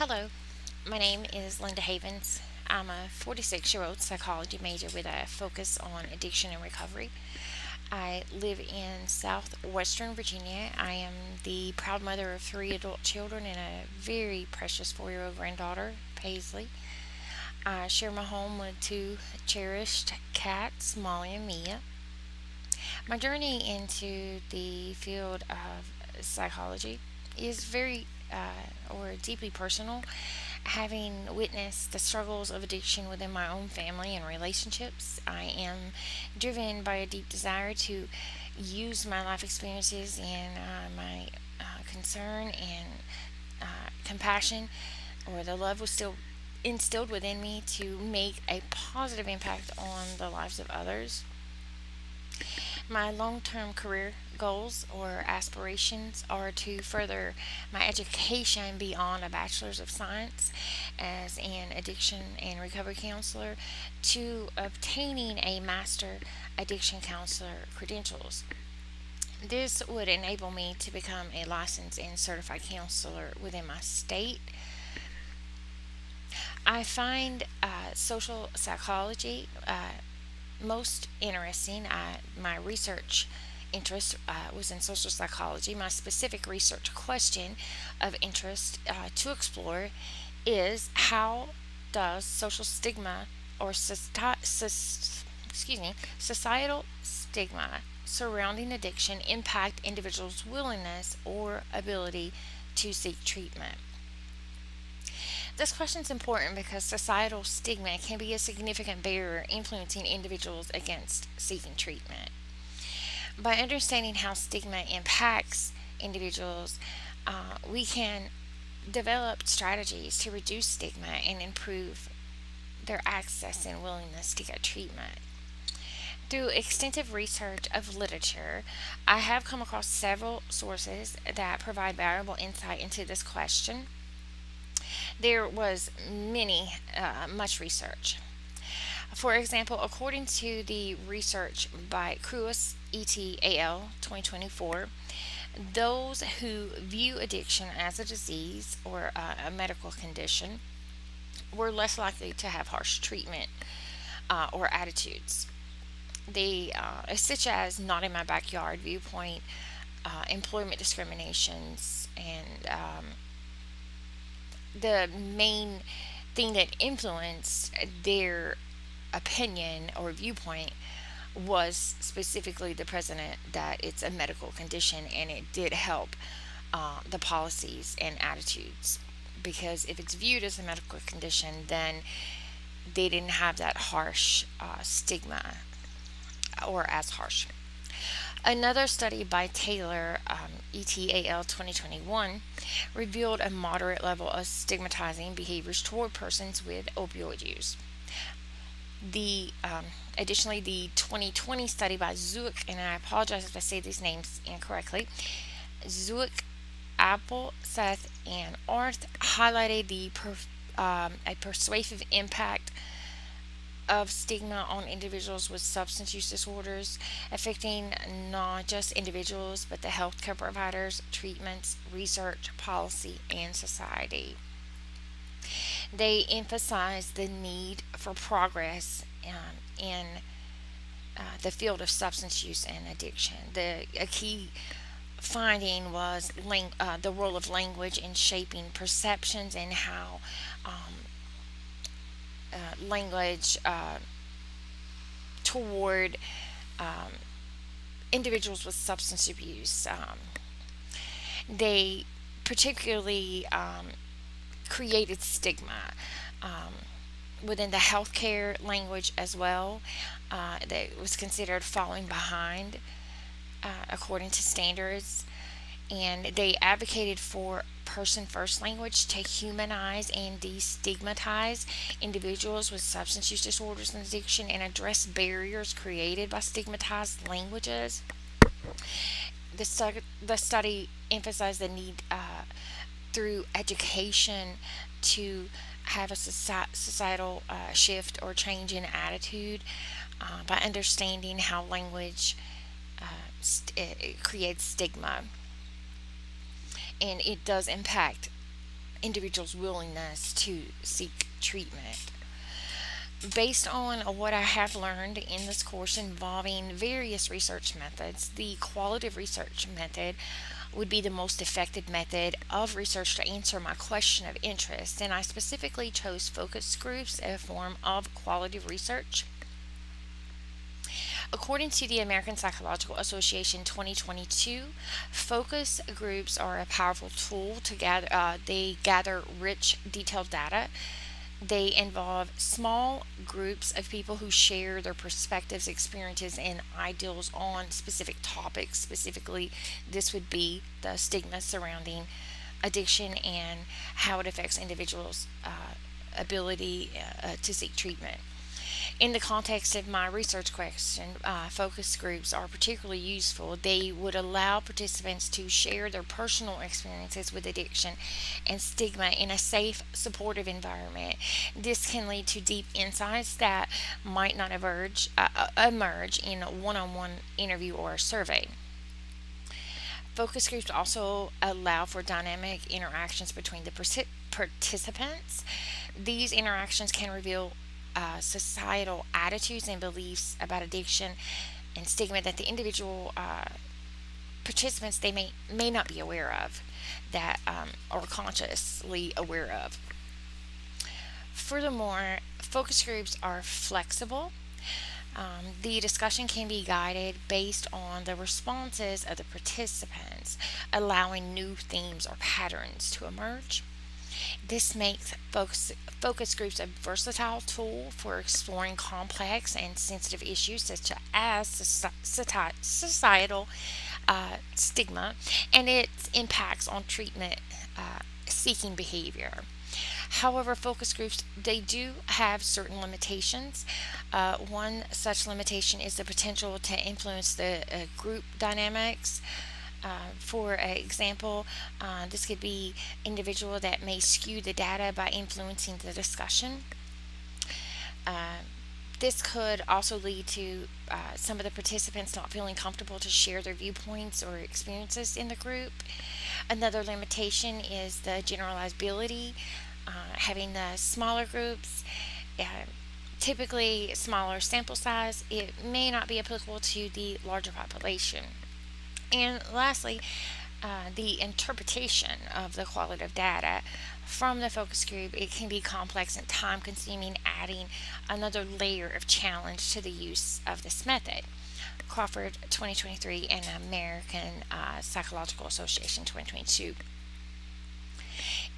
Hello, my name is Linda Havens. I'm a 46-year-old psychology major with a focus on addiction and recovery. I live in southwestern Virginia. I am the proud mother of three adult children and a very precious 4-year-old granddaughter, Paisley. I share my home with two cherished cats, Molly and Mia. My journey into the field of psychology is or deeply personal, having witnessed the struggles of addiction within my own family and relationships. I am driven by a deep desire to use my life experiences and my concern and compassion, or the love was still instilled within me, to make a positive impact on the lives of others. My long term career goals or aspirations are to further my education beyond a Bachelor's of Science as an addiction and recovery counselor to obtaining a Master Addiction Counselor credentials. This would enable me to become a licensed and certified counselor within my state. I find social psychology most interesting. My research interest was in social psychology. My specific research question of interest to explore is how does social stigma or societal stigma surrounding addiction impact individuals' willingness or ability to seek treatment? This question is important because societal stigma can be a significant barrier influencing individuals against seeking treatment. By understanding how stigma impacts individuals, we can develop strategies to reduce stigma and improve their access and willingness to get treatment. Through extensive research of literature, I have come across several sources that provide valuable insight into this question. There was much research. For example, according to the research by Cruis et al. 2024, those who view addiction as a disease or a medical condition were less likely to have harsh treatment or attitudes. Such as not in my backyard viewpoint, employment discriminations, and the main thing that influenced their opinion or viewpoint was specifically the president that it's a medical condition, and it did help the policies and attitudes, because if it's viewed as a medical condition, then they didn't have that harsh stigma, or as harsh. Another study by Taylor et al. 2021 revealed a moderate level of stigmatizing behaviors toward persons with opioid use. The Additionally, the 2020 study by Zook, and I apologize if I say these names incorrectly, Zook, Apple, Seth, and Arth, highlighted a persuasive impact of stigma on individuals with substance use disorders, affecting not just individuals but the healthcare providers, treatments, research, policy, and society. They emphasize the need for progress in the field of substance use and addiction. A key finding was the role of language in shaping perceptions, and how language toward um, individuals with substance abuse. They particularly created stigma um, within the healthcare language as well. That was considered falling behind according to standards, and they advocated for person first language to humanize and destigmatize individuals with substance use disorders and addiction, and address barriers created by stigmatized languages. The study emphasized the need through education to have a societal shift or change in attitude by understanding how language it creates stigma, and it does impact individuals' willingness to seek treatment. Based on what I have learned in this course involving various research methods, the qualitative research method would be the most effective method of research to answer my question of interest, and I specifically chose focus groups as a form of qualitative research. According to the American Psychological Association 2022, focus groups are a powerful tool to gather. They gather rich, detailed data. They involve small groups of people who share their perspectives, experiences, and ideals on specific topics. Specifically, this would be the stigma surrounding addiction and how it affects individuals' ability to seek treatment. In the context of my research question, focus groups are particularly useful. They would allow participants to share their personal experiences with addiction and stigma in a safe, supportive environment. This can lead to deep insights that might not emerge in a one on one interview or a survey. Focus groups also allow for dynamic interactions between the participants. These interactions can reveal societal attitudes and beliefs about addiction and stigma that the individual participants they may not be aware of that or consciously aware of. Furthermore, focus groups are flexible. The discussion can be guided based on the responses of the participants, allowing new themes or patterns to emerge. This makes focus groups a versatile tool for exploring complex and sensitive issues such as societal stigma and its impacts on treatment seeking behavior. However, focus groups they do have certain limitations. One such limitation is the potential to influence the group dynamics. For example, this could be individual that may skew the data by influencing the discussion. Uh, this could also lead to some of the participants not feeling comfortable to share their viewpoints or experiences in the group. Another limitation is the generalizability. Having the smaller groups, uh, typically smaller sample size, it may not be applicable to the larger population. And lastly, the interpretation of the qualitative data from the focus group it can be complex and time consuming, adding another layer of challenge to the use of this method. Crawford 2023 and American Psychological Association 2022.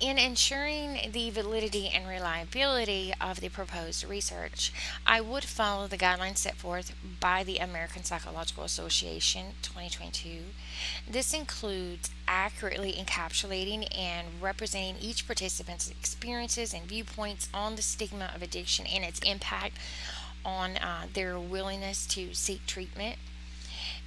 In ensuring the validity and reliability of the proposed research, I would follow the guidelines set forth by the American Psychological Association 2022. This includes accurately encapsulating and representing each participant's experiences and viewpoints on the stigma of addiction and its impact on their willingness to seek treatment.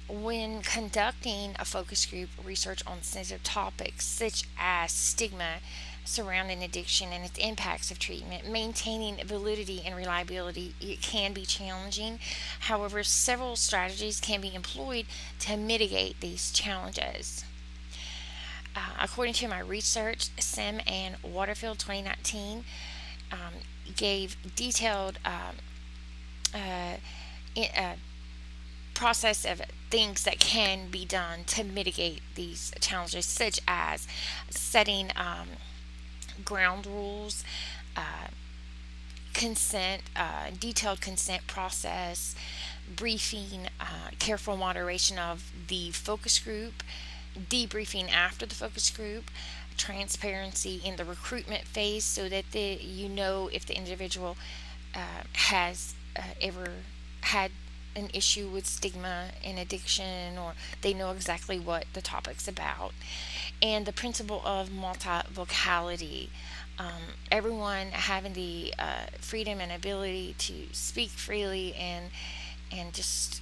When conducting a focus group research on sensitive topics such as stigma surrounding addiction and its impacts of treatment, maintaining validity and reliability it can be challenging. However, several strategies can be employed to mitigate these challenges. According to my research, Sim and Waterfield 2019 gave detailed uh, process of things that can be done to mitigate these challenges, such as setting ground rules, uh, consent, detailed consent process, briefing, careful moderation of the focus group, debriefing after the focus group, transparency in the recruitment phase so that you know if the individual has ever had an issue with stigma and addiction or they know exactly what the topic's about, and the principle of multivocality, everyone having the freedom and ability to speak freely and just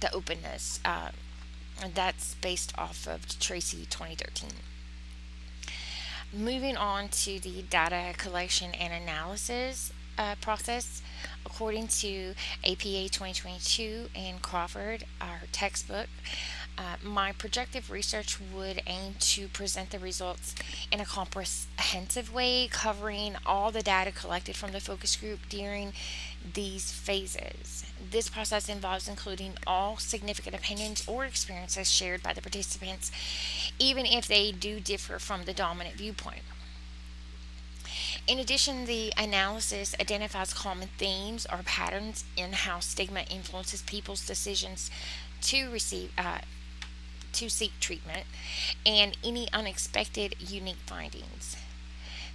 the openness, and that's based off of Tracy 2013. Moving on to the data collection and analysis process, according to APA 2022 and Crawford, our textbook, My projective research would aim to present the results in a comprehensive way, covering all the data collected from the focus group during these phases. This process involves including all significant opinions or experiences shared by the participants, even if they do differ from the dominant viewpoint. In addition, the analysis identifies common themes or patterns in how stigma influences people's decisions to receive to seek treatment and any unexpected unique findings.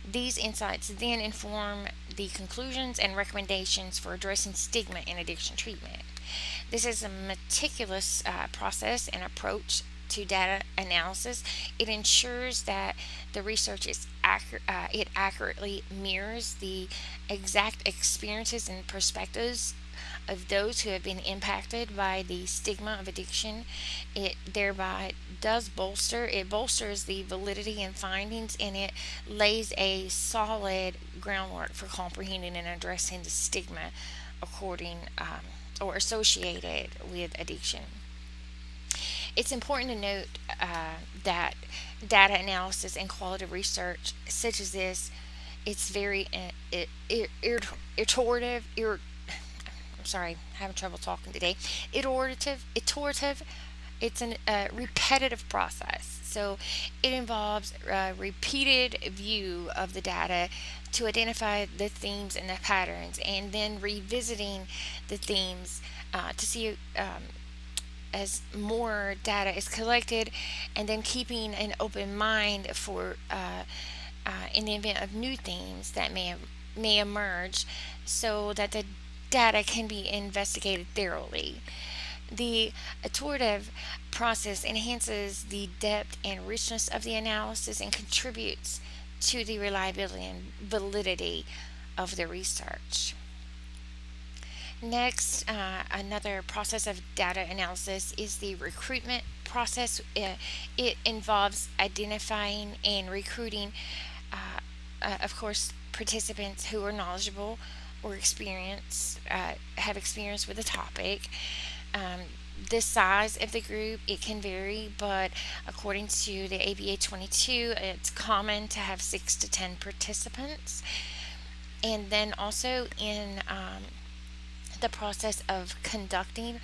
These insights then inform the conclusions and recommendations for addressing stigma in addiction treatment. This is a meticulous process and approach to data analysis. It ensures that the research is it accurately mirrors the exact experiences and perspectives of those who have been impacted by the stigma of addiction. It thereby bolsters the validity and findings, and it lays a solid groundwork for comprehending and addressing the stigma according or associated with addiction. It's important to note that data analysis and qualitative research such as this, it's very iterative. I'm sorry, having trouble talking today. Iterative. It's a repetitive process. So it involves a repeated view of the data to identify the themes and the patterns, and then revisiting the themes to see as more data is collected, and then keeping an open mind for in the event of new themes that may emerge, so that the data can be investigated thoroughly. The iterative process enhances the depth and richness of the analysis and contributes to the reliability and validity of the research. Next, another process of data analysis is the recruitment process. It involves identifying and recruiting, of course, participants who are knowledgeable or have experience with the topic. The size of the group, it can vary, but according to the ABA 22, it's common to have 6 to 10 participants. And then also in the process of conducting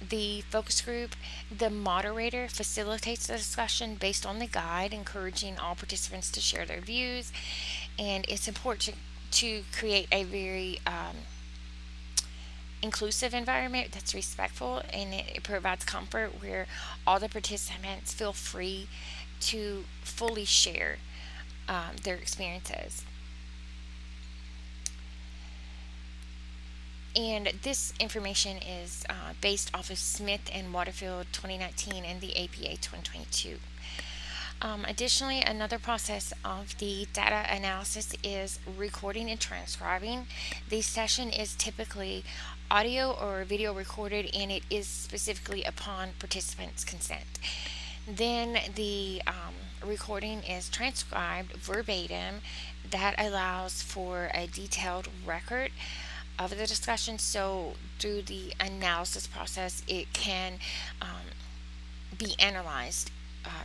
the focus group, the moderator facilitates the discussion based on the guide, encouraging all participants to share their views. And it's important to create a very inclusive environment that's respectful, and it provides comfort where all the participants feel free to fully share their experiences. And this information is based off of Smith and Waterfield 2019 and the APA 2022. Additionally, another process of the data analysis is recording and transcribing. The session is typically audio or video recorded, and it is specifically upon participants' consent. Then the recording is transcribed verbatim. That allows for a detailed record of the discussion. So through the analysis process, it can be analyzed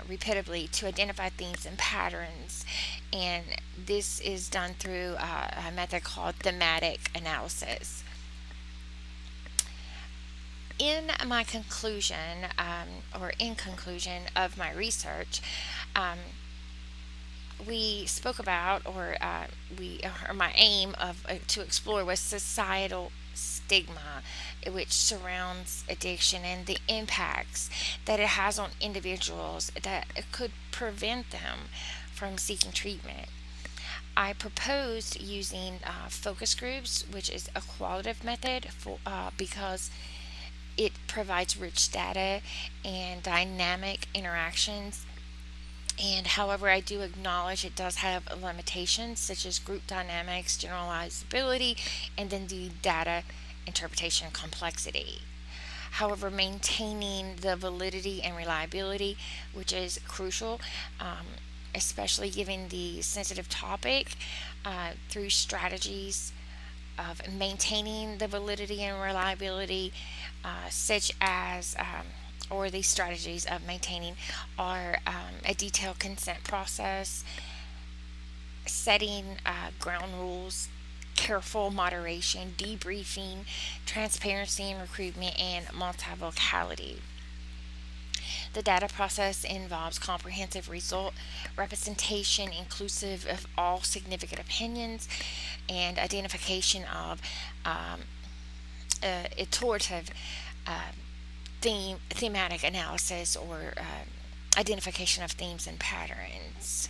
repeatedly to identify themes and patterns, and this is done through a method called thematic analysis. In my conclusion, or in conclusion of my research, we spoke about, or my aim of to explore was societal stigma, which surrounds addiction and the impacts that it has on individuals that it could prevent them from seeking treatment. I proposed using focus groups, which is a qualitative method because it provides rich data and dynamic interactions. And however, I do acknowledge it does have limitations such as group dynamics, generalizability, and then the data interpretation complexity. However, maintaining the validity and reliability, which is crucial, especially given the sensitive topic, through strategies of maintaining the validity and reliability, such as or these strategies of maintaining are a detailed consent process, setting ground rules, careful moderation, debriefing, transparency in recruitment, and multivocality. The data process involves comprehensive result representation inclusive of all significant opinions and identification of um, iterative uh, thematic analysis or identification of themes and patterns.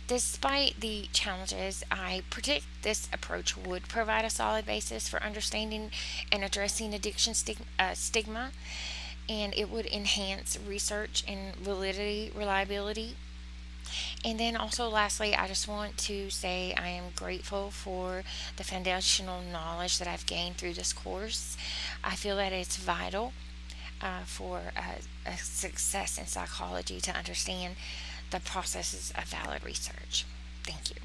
Despite the challenges, I predict this approach would provide a solid basis for understanding and addressing addiction stigma, and it would enhance research and validity, reliability. And then also, lastly, I just want to say I am grateful for the foundational knowledge that I've gained through this course. I feel that it's vital for a success in psychology to understand the processes of valid research. Thank you.